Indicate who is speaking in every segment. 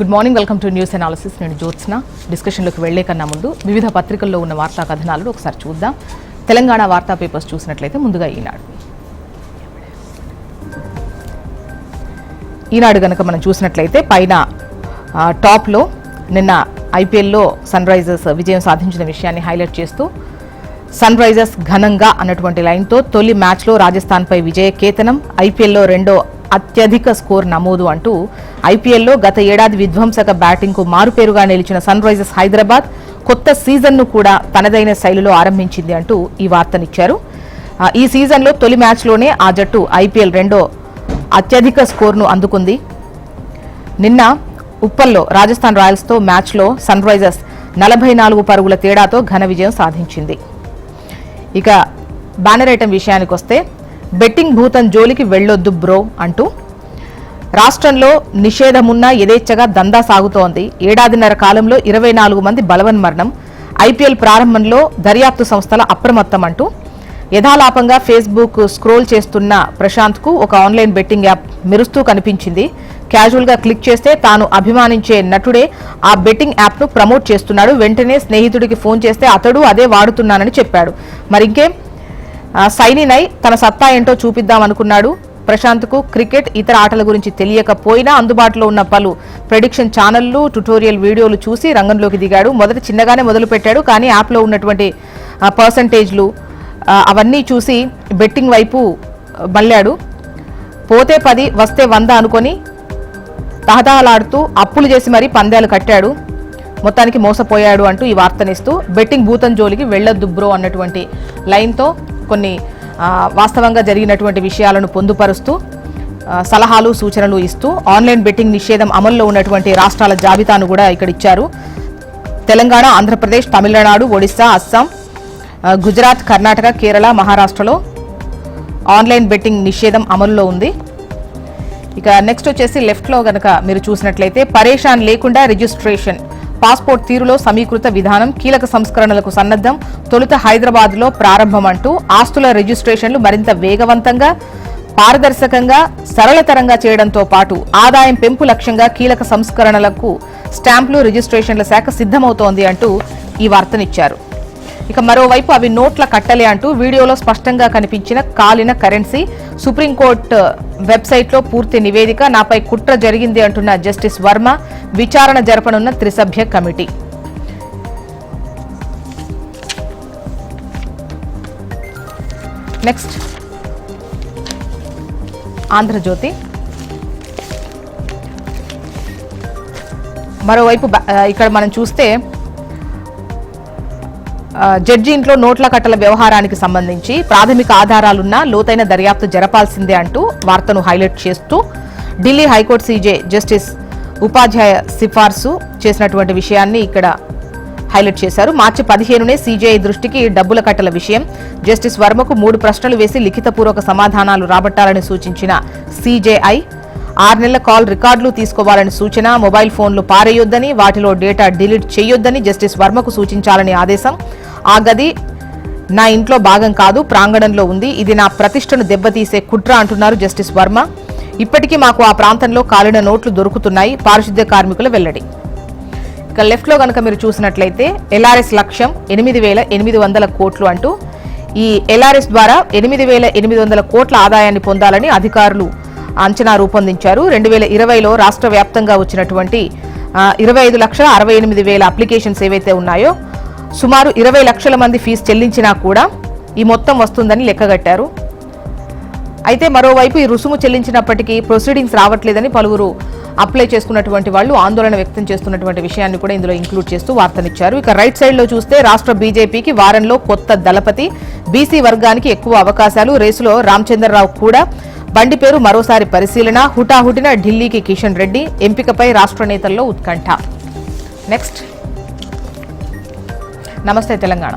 Speaker 1: Good morning, welcome to news analysis. నేను జ్యోత్స్న. డిస్కషన్లోకి వెళ్లే కన్నా ముందు వివిధ పత్రికల్లో ఉన్న వార్తా కథనాలను ఒకసారి చూద్దాం. తెలంగాణ వార్తా పేపర్స్ చూసినట్లయితే ముందుగా ఈనాడు గనక మనం చూసినట్లయితే పైన టాప్లో నిన్న ఐపీఎల్లో సన్ రైజర్స్ విజయం సాధించిన విషయాన్ని హైలైట్ చేస్తూ సన్ రైజర్స్ ఘనంగా అన్నటువంటి లైన్తో తొలి మ్యాచ్లో రాజస్థాన్పై విజయ కేతనం, ఐపీఎల్లో రెండో అత్యధిక స్కోర్ నమోదు అంటూ ఐపీఎల్లో గత ఏడాది విధ్వంసక బ్యాటింగ్కు మారుపేరుగా నిలిచిన సన్ రైజర్స్ హైదరాబాద్ కొత్త సీజన్ను కూడా తనదైన శైలిలో ఆరంభించింది అంటూ ఈ వార్తనిచ్చారు. ఈ సీజన్లో తొలి మ్యాచ్లోనే ఆ జట్టు ఐపీఎల్ రెండో అత్యధిక స్కోర్ను అందుకుంది. నిన్న ఉప్పల్లో రాజస్థాన్ రాయల్స్తో మ్యాచ్లో సన్ రైజర్స్ 44 పరుగుల తేడాతో ఘన విజయం సాధించింది. ఇక బ్యానర్ ఐటం విషయానికి వస్తే బెట్టింగ్ భూతం జోలికి వెళ్లొద్దు బ్రో అంటూ రాష్ట్రంలో నిషేధమున్నా యథేచ్ఛగా దందా సాగుతోంది. ఏడాదిన్నర కాలంలో 24 మంది బలవన్మరణం, ఐపీఎల్ ప్రారంభంలో దర్యాప్తు సంస్థల అప్రమత్తం అంటూ యథాలాపంగా ఫేస్బుక్ స్క్రోల్ చేస్తున్న ప్రశాంత్కు ఒక ఆన్లైన్ బెట్టింగ్ యాప్ మెరుస్తూ కనిపించింది. క్యాజువల్గా క్లిక్ చేస్తే తాను అభిమానించే నటుడే ఆ బెట్టింగ్ యాప్ను ప్రమోట్ చేస్తున్నాడు. వెంటనే స్నేహితుడికి ఫోన్ చేస్తే అతడు అదే వాడుతున్నానని చెప్పాడు. మరింకేం సైన్ ఇన్ అయి తన సత్తా ఏంటో చూపిద్దామనుకున్నాడు. ప్రశాంత్కు క్రికెట్, ఇతర ఆటల గురించి తెలియకపోయినా అందుబాటులో ఉన్న పలు ప్రెడిక్షన్ ఛానళ్లు, ట్యుటోరియల్ వీడియోలు చూసి రంగంలోకి దిగాడు. మొదట చిన్నగానే మొదలుపెట్టాడు, కానీ యాప్లో ఉన్నటువంటి పర్సంటేజ్లు అవన్నీ చూసి బెట్టింగ్ వైపు మళ్ళాడు. పోతే 10 వస్తే 100 అనుకొని తహతహలాడుతూ అప్పులు చేసి మరీ పందాలు కట్టాడు. మొత్తానికి మోసపోయాడు అంటూ ఈ వార్తనిస్తూ బెట్టింగ్ భూతం జోలికి వెళ్లొద్దు బ్రో అన్నటువంటి లైన్తో కొన్ని వాస్తవంగా జరిగినటువంటి విషయాలను పొందుపరుస్తూ సలహాలు, సూచనలు ఇస్తూ ఆన్లైన్ బెట్టింగ్ నిషేధం అమల్లో ఉన్నటువంటి రాష్ట్రాల జాబితాను కూడా ఇక్కడ ఇచ్చారు. తెలంగాణ, ఆంధ్రప్రదేశ్, తమిళనాడు, ఒడిశా, అస్సాం, గుజరాత్, కర్ణాటక, కేరళ, మహారాష్ట్రలో ఆన్లైన్ బెట్టింగ్ నిషేధం అమల్లో ఉంది. ఇక నెక్స్ట్ వచ్చేసి లెఫ్ట్లో గనక మీరు చూసినట్లయితే పరేషాన్ లేకుండా రిజిస్ట్రేషన్, పాస్పోర్ట్ తీరులో సమీకృత విధానం, కీలక సంస్కరణలకు సన్నద్దం, తొలుత హైదరాబాద్లో ప్రారంభం అంటూ ఆస్తుల రిజిస్ట్రేషన్లు మరింత వేగవంతంగా, పారదర్శకంగా, సరళతరంగా చేయడంతో పాటు ఆదాయం పెంపు లక్ష్యంగా కీలక సంస్కరణలకు స్టాంపులు, రిజిస్ట్రేషన్ల శాఖ సిద్ధమవుతోంది అంటూ ఈ వార్తనిచ్చారు. ఇక మరోవైపు అవి నోట్ల కట్టలే అంటూ వీడియోలో స్పష్టంగా కనిపించిన కాలిన కరెన్సీ, సుప్రీంకోర్టు వెబ్సైట్లో పూర్తి నివేదిక, నాపై కుట్ర జరిగింది అంటున్న జస్టిస్ వర్మ, విచారణ జరపనున్న త్రిసభ్య కమిటీ. నెక్స్ట్ ఆంధ్రజ్యోతి. మరోవైపు ఇక్కడ మనం చూస్తే జడ్జి ఇంట్లో నోట్ల కట్టల వ్యవహారానికి సంబంధించి ప్రాథమిక ఆధారాలున్నా లోతైన దర్యాప్తు జరపాల్సిందే అంటూ వార్తను హైలైట్ చేస్తూ ఢిల్లీ హైకోర్టు సీజే జస్టిస్ ఉపాధ్యాయ సిఫార్సు చేసినటువంటి విషయాన్ని ఇక్కడ హైలైట్ చేశారు. మార్చి 15నే సీజేఐ దృష్టికి డబ్బుల కట్టల విషయం జస్టిస్ వర్మకు 3 ప్రశ్నలు వేసి లిఖితపూర్వక సమాధానాలు రాబట్టాలని సూచించిన సీజేఐ 6 నెలల కాల్ రికార్డులు తీసుకోవాలని సూచన, మొబైల్ ఫోన్లు పారేయొద్దని, వాటిలో డేటా డిలీట్ చేయొద్దని జస్టిస్ వర్మకు సూచించాలని ఆదేశం. ఆ గది నా ఇంట్లో భాగం కాదు, ప్రాంగణంలో ఉంది, ఇది నా ప్రతిష్టను దెబ్బతీసే కుట్ర అంటున్నారు జస్టిస్ వర్మ. ఇప్పటికీ మాకు ఆ ప్రాంతంలో కాలిన నోట్లు దొరుకుతున్నాయి, పారిశుద్ధ్య కార్మికుల వెల్లడి. ఇక లెఫ్ట్లో కనుక మీరు చూసినట్లయితే ఎల్ఆర్ఎస్ లక్ష్యం 8,800 కోట్లు అంటూ ఈ ఎల్ఆర్ఎస్ ద్వారా 8,800 కోట్ల ఆదాయాన్ని పొందాలని అధికారులు అంచనా రూపొందించారు. 2020లో రాష్ట్ర వ్యాప్తంగా వచ్చినటువంటి 25,68,000 అప్లికేషన్స్ ఏవైతే ఉన్నాయో సుమారు 20 లక్షల మంది ఫీజు చెల్లించినా కూడా ఈ మొత్తం వస్తుందని లెక్కగట్టారు. అయితే మరోవైపు ఈ రుసుము చెల్లించినప్పటికీ ప్రొసీడింగ్స్ రావట్లేదని పలువురు అప్లై చేసుకున్నటువంటి వాళ్ళు ఆందోళన వ్యక్తం చేస్తున్నటువంటి విషయాన్ని కూడా ఇందులో ఇంక్లూడ్ చేస్తూ వార్తనిచ్చారు. ఇక రైట్ సైడ్ లో చూస్తే రాష్ట్ర బీజేపీకి వారంలో కొత్త దళపతి, బీసీ వర్గానికి ఎక్కువ అవకాశాలు, రేసులో రామచంద్రరావు కూడా బండి పేరు మరోసారి పరిశీలన, హుటాహుటిన ఢిల్లీకి కిషన్ రెడ్డి, ఎంపికపై రాష్ట్ర నేతల్లో ఉత్కంఠ. నెక్స్ట్ నమస్తే తెలంగాణ.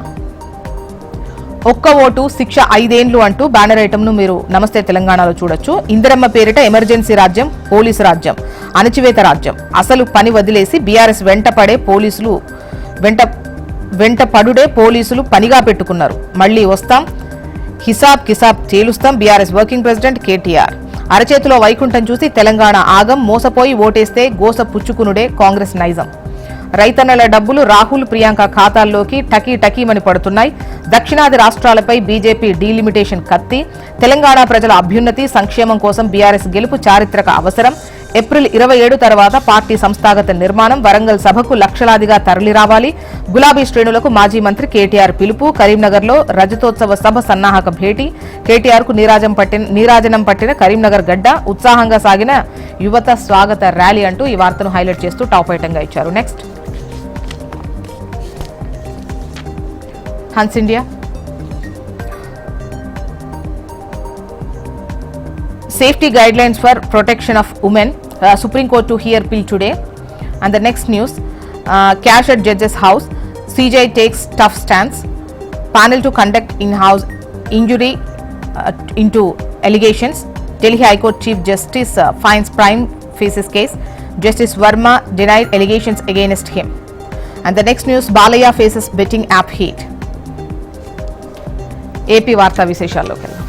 Speaker 1: ఒక్క ఓటు శిక్ష 5 ఏళ్లు అంటూ బ్యానర్ ఐటమ్ను మీరు నమస్తే తెలంగాణలో చూడొచ్చు. ఇందిరమ్మ పేరిట ఎమర్జెన్సీ రాజ్యం, పోలీసు రాజ్యం, అణచివేత రాజ్యం, అసలు పని వదిలేసి బీఆర్ఎస్ వెంట పడుడే పోలీసులు పనిగా పెట్టుకున్నారు. మళ్లీ వస్తాం, హిసాబ్ కిసాబ్ తేలుస్తాం బీఆర్ఎస్ వర్కింగ్ ప్రెసిడెంట్ కేటీఆర్. అరచేతిలో వైకుంఠం చూసి తెలంగాణ ఆగం, మోసపోయి ఓటేస్తే గోస పుచ్చుకునుడే కాంగ్రెస్ నైజం. రైతన్నల డబ్బులు రాహుల్ ప్రియాంక ఖాతాల్లోకి టకీమని పడుతున్నాయి. దక్షిణాది రాష్ట్రాలపై బీజేపీ డీలిమిటేషన్ కత్తి. తెలంగాణ ప్రజల అభ్యున్నతి సంక్షేమం కోసం బీఆర్ఎస్ గెలుపు చారిత్రక అవసరం. ఏప్రిల్ 27 తర్వాత పార్టీ సంస్థాగత నిర్మాణం. వరంగల్ సభకు లక్షలాదిగా తరలిరావాలి. గులాబీ శ్రేణులకు మాజీ మంత్రి కేటీఆర్ పిలుపు. కరీంనగర్లో రజతోత్సవ సభ సన్నాహక భేటీ. కేటీఆర్ కు నీరాజనం పట్టిన కరీంనగర్ గడ్డ. ఉత్సాహంగా సాగిన యువత స్వాగత ర్యాలీ అంటూ ఈ వార్తను హైలైట్ చేస్తూ టాప్ ఐటంగా ఇచ్చారు. Next Hans India. Safety guidelines for protection of women. Supreme Court to hear bill today. And the next news, cash at judge's house. CJI takes tough stance. Panel to conduct in-house injury into allegations. Delhi High Court Chief Justice finds prime faces case. Justice Verma denied allegations against him. And the next news, Balaya faces betting app heat. AP వార్తా విశేషాల్లోకి వెళ్దాం.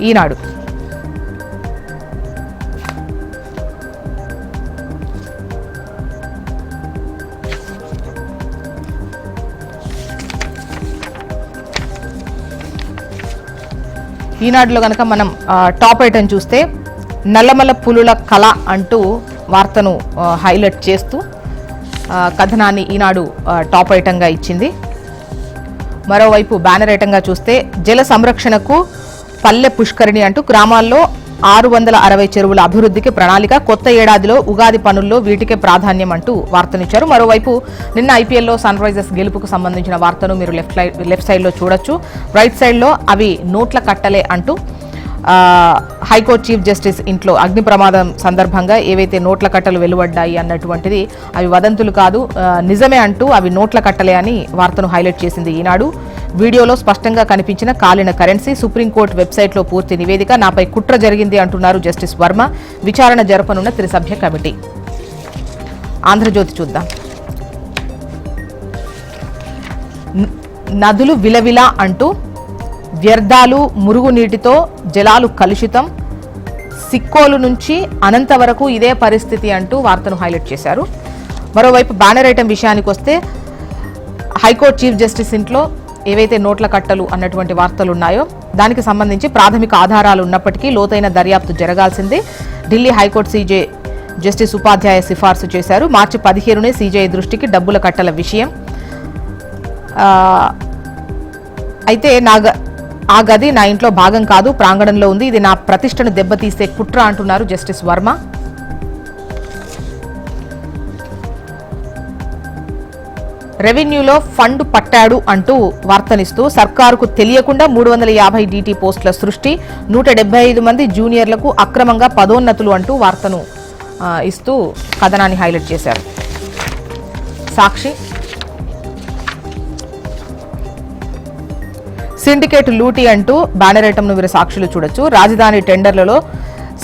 Speaker 1: ఈనాడు ఈనాడులో కనుక మనం top item చూస్తే నల్లమల పులుల కళ అంటూ వార్తను హైలైట్ చేస్తూ కథనాన్ని ఈనాడు టాప్ ఐటంగా ఇచ్చింది. మరోవైపు బ్యానర్ ఐటంగా చూస్తే జల సంరక్షణకు పల్లె పుష్కరిణి అంటూ గ్రామాల్లో 660 చెరువుల అభివృద్ధికి ప్రణాళిక. కొత్త ఏడాదిలో ఉగాది పనుల్లో వీటికే ప్రాధాన్యం అంటూ వార్తనిచ్చారు. మరోవైపు నిన్న ఐపీఎల్లో సన్ రైజర్స్ గెలుపుకు సంబంధించిన వార్తను మీరు లెఫ్ట్ సైడ్లో చూడొచ్చు. రైట్ సైడ్లో అవి నోట్ల కట్టలే అంటూ హైకోర్టు చీఫ్ జస్టిస్ ఇంట్లో అగ్ని ప్రమాదం సందర్భంగా ఏవైతే నోట్ల కట్టలు వెలువడ్డాయి అన్నటువంటిది అవి వదంతులు కాదు, నిజమే అంటూ అవి నోట్ల కట్టలే అని వార్తను హైలైట్ చేసింది ఈనాడు. వీడియోలో స్పష్టంగా కనిపించిన కాలిన కరెన్సీ. సుప్రీంకోర్టు వెబ్సైట్లో పూర్తి నివేదిక. నాపై కుట్ర జరిగింది అంటున్నారు జస్టిస్ వర్మ. విచారణ జరపనున్న త్రిసభ్య కమిటీ. ఆంధ్రజ్యోతి చూద్దాం. నదులు విలవిలా అంటూ వ్యర్థాలు, మురుగునీటితో జలాలు కలుషితం. సిక్కోలు నుంచి అనంత వరకు ఇదే పరిస్థితి అంటూ వార్తను హైలైట్ చేశారు. మరోవైపు బ్యానర్ ఐటమ్ విషయానికి వస్తే హైకోర్టు చీఫ్ జస్టిస్ ఇంట్లో ఏవైతే నోట్ల కట్టలు అన్నటువంటి వార్తలు ఉన్నాయో దానికి సంబంధించి ప్రాథమిక ఆధారాలు ఉన్నప్పటికీ లోతైన దర్యాప్తు జరగాల్సిందే. ఢిల్లీ హైకోర్టు సీజే జస్టిస్ ఉపాధ్యాయ సిఫార్సు చేశారు. మార్చి 15నే సీజే దృష్టికి డబ్బుల కట్టల విషయం. అయితే ఆ గది నా ఇంట్లో భాగం కాదు, ప్రాంగణంలో ఉంది. ఇది నా ప్రతిష్టను దెబ్బతీసే కుట్ర అంటున్నారు జస్టిస్ వర్మ. రెవెన్యూలో ఫండ్ పట్టాడు అంటూ వార్తనిస్తూ సర్కారుకు తెలియకుండా 350 డీటీ పోస్టుల సృష్టి. 175 మంది జూనియర్లకు అక్రమంగా పదోన్నతులు అంటూ వార్తను ఇస్తూ కథనాన్ని హైలైట్ చేశారు. సాక్షి. సిండికేట్ లూటీ అంటూ బ్యానర్ ఐటమ్ను మీరు సాక్షులు చూడొచ్చు. రాజధాని టెండర్లలో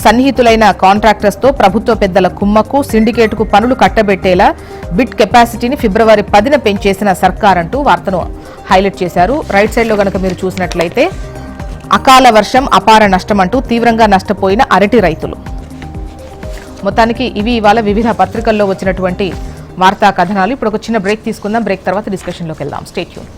Speaker 1: సన్నిహితులైన కాంట్రాక్టర్స్తో ప్రభుత్వ పెద్దల కుమ్మక్కు. సిండికేట్కు పనులు కట్టబెట్టేలా బిడ్ కెపాసిటీని ఫిబ్రవరి 10న పెంచేసిన సర్కార్ అంటూ వార్తను హైలైట్ చేశారు. రైట్ సైడ్లో కనుక మీరు చూసినట్లయితే అకాల వర్షం అపార నష్టం అంటూ తీవ్రంగా నష్టపోయిన అరటి రైతులు. మొత్తానికి ఇవి ఇవాళ వివిధ పత్రికల్లో వచ్చినటువంటి వార్తా కథనాలు. ఇప్పుడు ఒక చిన్న బ్రేక్ తీసుకుందాం. బ్రేక్ తర్వాత డిస్కషన్లోకి వెళ్దాం. Stay tune.